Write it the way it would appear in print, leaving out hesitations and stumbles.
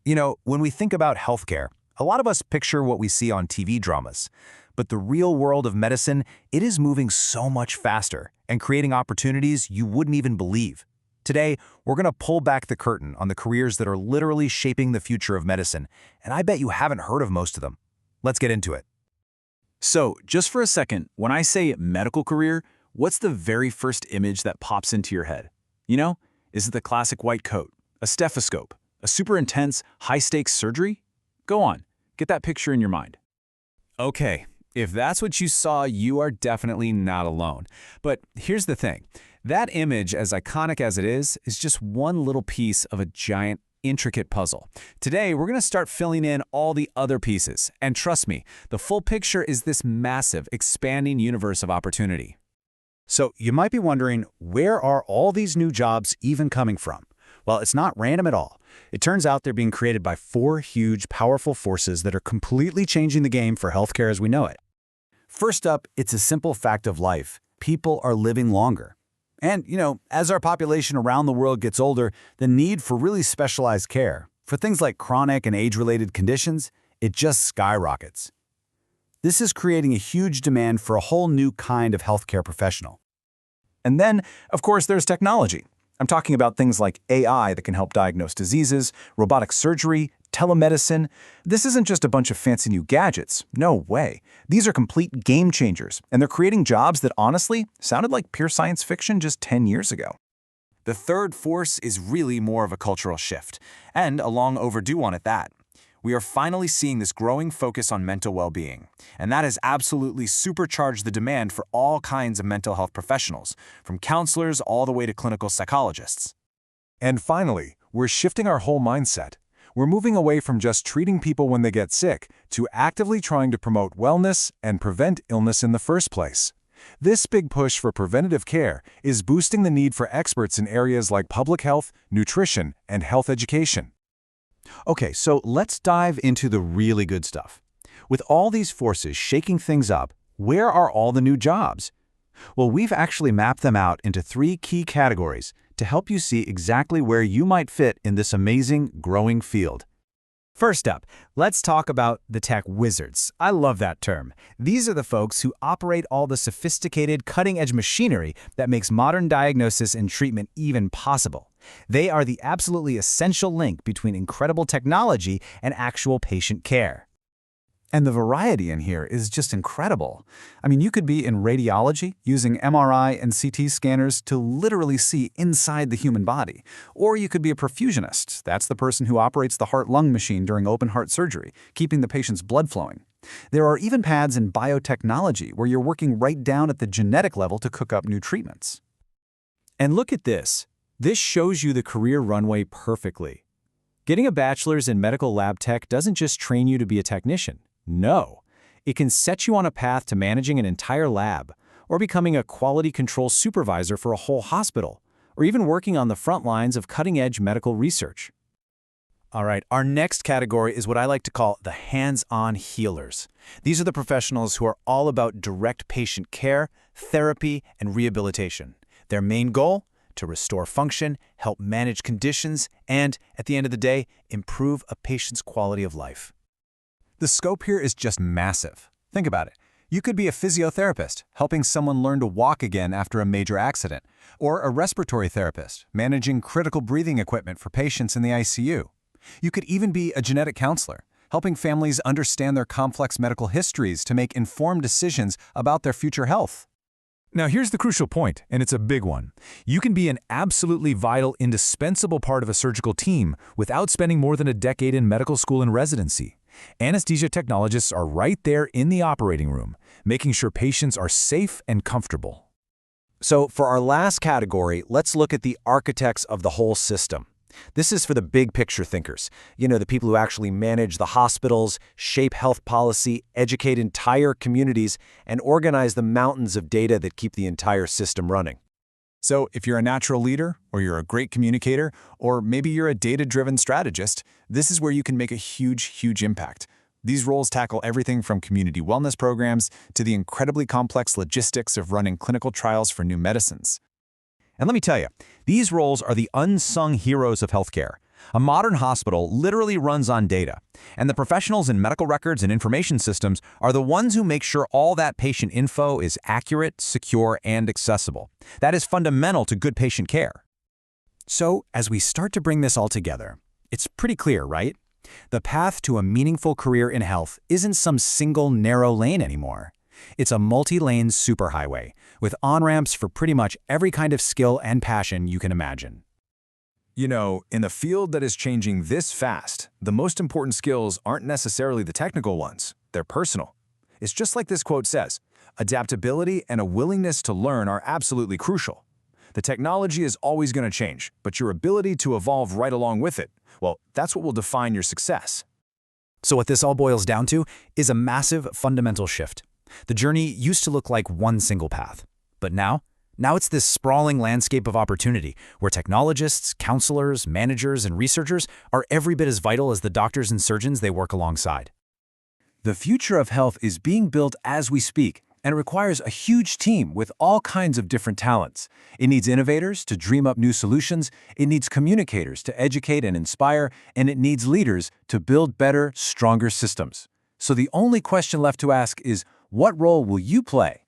When we think about healthcare, a lot of us picture what we see on TV dramas. But the real world of medicine, it is moving so much faster and creating opportunities you wouldn't even believe. Today, we're going to pull back the curtain on the careers that are literally shaping the future of medicine, and I bet you haven't heard of most of them. Let's get into it. So, just for a second, when I say medical career, what's the very first image that pops into your head? Is it the classic white coat, a stethoscope, a super intense, high-stakes surgery? Go on, get that picture in your mind. Okay, if that's what you saw, you are definitely not alone. But here's the thing. That image, as iconic as it is just one little piece of a giant, intricate puzzle. Today, we're going to start filling in all the other pieces. And trust me, the full picture is this massive, expanding universe of opportunity. So you might be wondering, where are all these new jobs even coming from? Well, it's not random at all. It turns out they're being created by four huge, powerful forces that are completely changing the game for healthcare as we know it. First up, it's a simple fact of life. People are living longer. And, as our population around the world gets older, the need for really specialized care, for things like chronic and age-related conditions, it just skyrockets. This is creating a huge demand for a whole new kind of healthcare professional. And then, of course, there's technology. I'm talking about things like AI that can help diagnose diseases, robotic surgery, telemedicine. This isn't just a bunch of fancy new gadgets. No way. These are complete game changers, and they're creating jobs that honestly sounded like pure science fiction just 10 years ago. The third force is really more of a cultural shift, and a long overdue one at that. We are finally seeing this growing focus on mental well-being, and that has absolutely supercharged the demand for all kinds of mental health professionals, from counselors all the way to clinical psychologists. And finally, we're shifting our whole mindset. We're moving away from just treating people when they get sick to actively trying to promote wellness and prevent illness in the first place. This big push for preventative care is boosting the need for experts in areas like public health, nutrition, and health education. Okay, so let's dive into the really good stuff. With all these forces shaking things up, where are all the new jobs? Well, we've actually mapped them out into three key categories to help you see exactly where you might fit in this amazing, growing field. First up, let's talk about the tech wizards. I love that term. These are the folks who operate all the sophisticated, cutting-edge machinery that makes modern diagnosis and treatment even possible. They are the absolutely essential link between incredible technology and actual patient care. And the variety in here is just incredible. I mean, you could be in radiology using MRI and CT scanners to literally see inside the human body. Or you could be a perfusionist. That's the person who operates the heart-lung machine during open-heart surgery, keeping the patient's blood flowing. There are even paths in biotechnology where you're working right down at the genetic level to cook up new treatments. And look at this. This shows you the career runway perfectly. Getting a bachelor's in medical lab tech doesn't just train you to be a technician. No, it can set you on a path to managing an entire lab, or becoming a quality control supervisor for a whole hospital, or even working on the front lines of cutting-edge medical research. All right, our next category is what I like to call the hands-on healers. These are the professionals who are all about direct patient care, therapy, and rehabilitation. Their main goal? To restore function, help manage conditions, and, at the end of the day, improve a patient's quality of life. The scope here is just massive. Think about it. You could be a physiotherapist, helping someone learn to walk again after a major accident, or a respiratory therapist, managing critical breathing equipment for patients in the ICU. You could even be a genetic counselor, helping families understand their complex medical histories to make informed decisions about their future health. Now here's the crucial point, and it's a big one. You can be an absolutely vital, indispensable part of a surgical team without spending more than a decade in medical school and residency. Anesthesia technologists are right there in the operating room, making sure patients are safe and comfortable. So for our last category, let's look at the architects of the whole system. This is for the big picture thinkers, the people who actually manage the hospitals, shape health policy, educate entire communities, and organize the mountains of data that keep the entire system running. So if you're a natural leader, or you're a great communicator, or maybe you're a data-driven strategist, this is where you can make a huge impact. These roles tackle everything from community wellness programs to the incredibly complex logistics of running clinical trials for new medicines. And let me tell you, these roles are the unsung heroes of healthcare. A modern hospital literally runs on data, and the professionals in medical records and information systems are the ones who make sure all that patient info is accurate, secure, and accessible. That is fundamental to good patient care. So, as we start to bring this all together, it's pretty clear, right? The path to a meaningful career in health isn't some single narrow lane anymore. It's a multi-lane superhighway with on-ramps for pretty much every kind of skill and passion you can imagine. You know, in a field that is changing this fast, the most important skills aren't necessarily the technical ones. They're personal. It's just like this quote says, adaptability and a willingness to learn are absolutely crucial. The technology is always going to change, but your ability to evolve right along with it, well, that's what will define your success. So what this all boils down to is a massive fundamental shift. The journey used to look like one single path, but now it's this sprawling landscape of opportunity where technologists, counselors, managers, and researchers are every bit as vital as the doctors and surgeons they work alongside. The future of health is being built as we speak, and it requires a huge team with all kinds of different talents. It needs innovators to dream up new solutions, it needs communicators to educate and inspire, and it needs leaders to build better, stronger systems. So the only question left to ask is, what role will you play?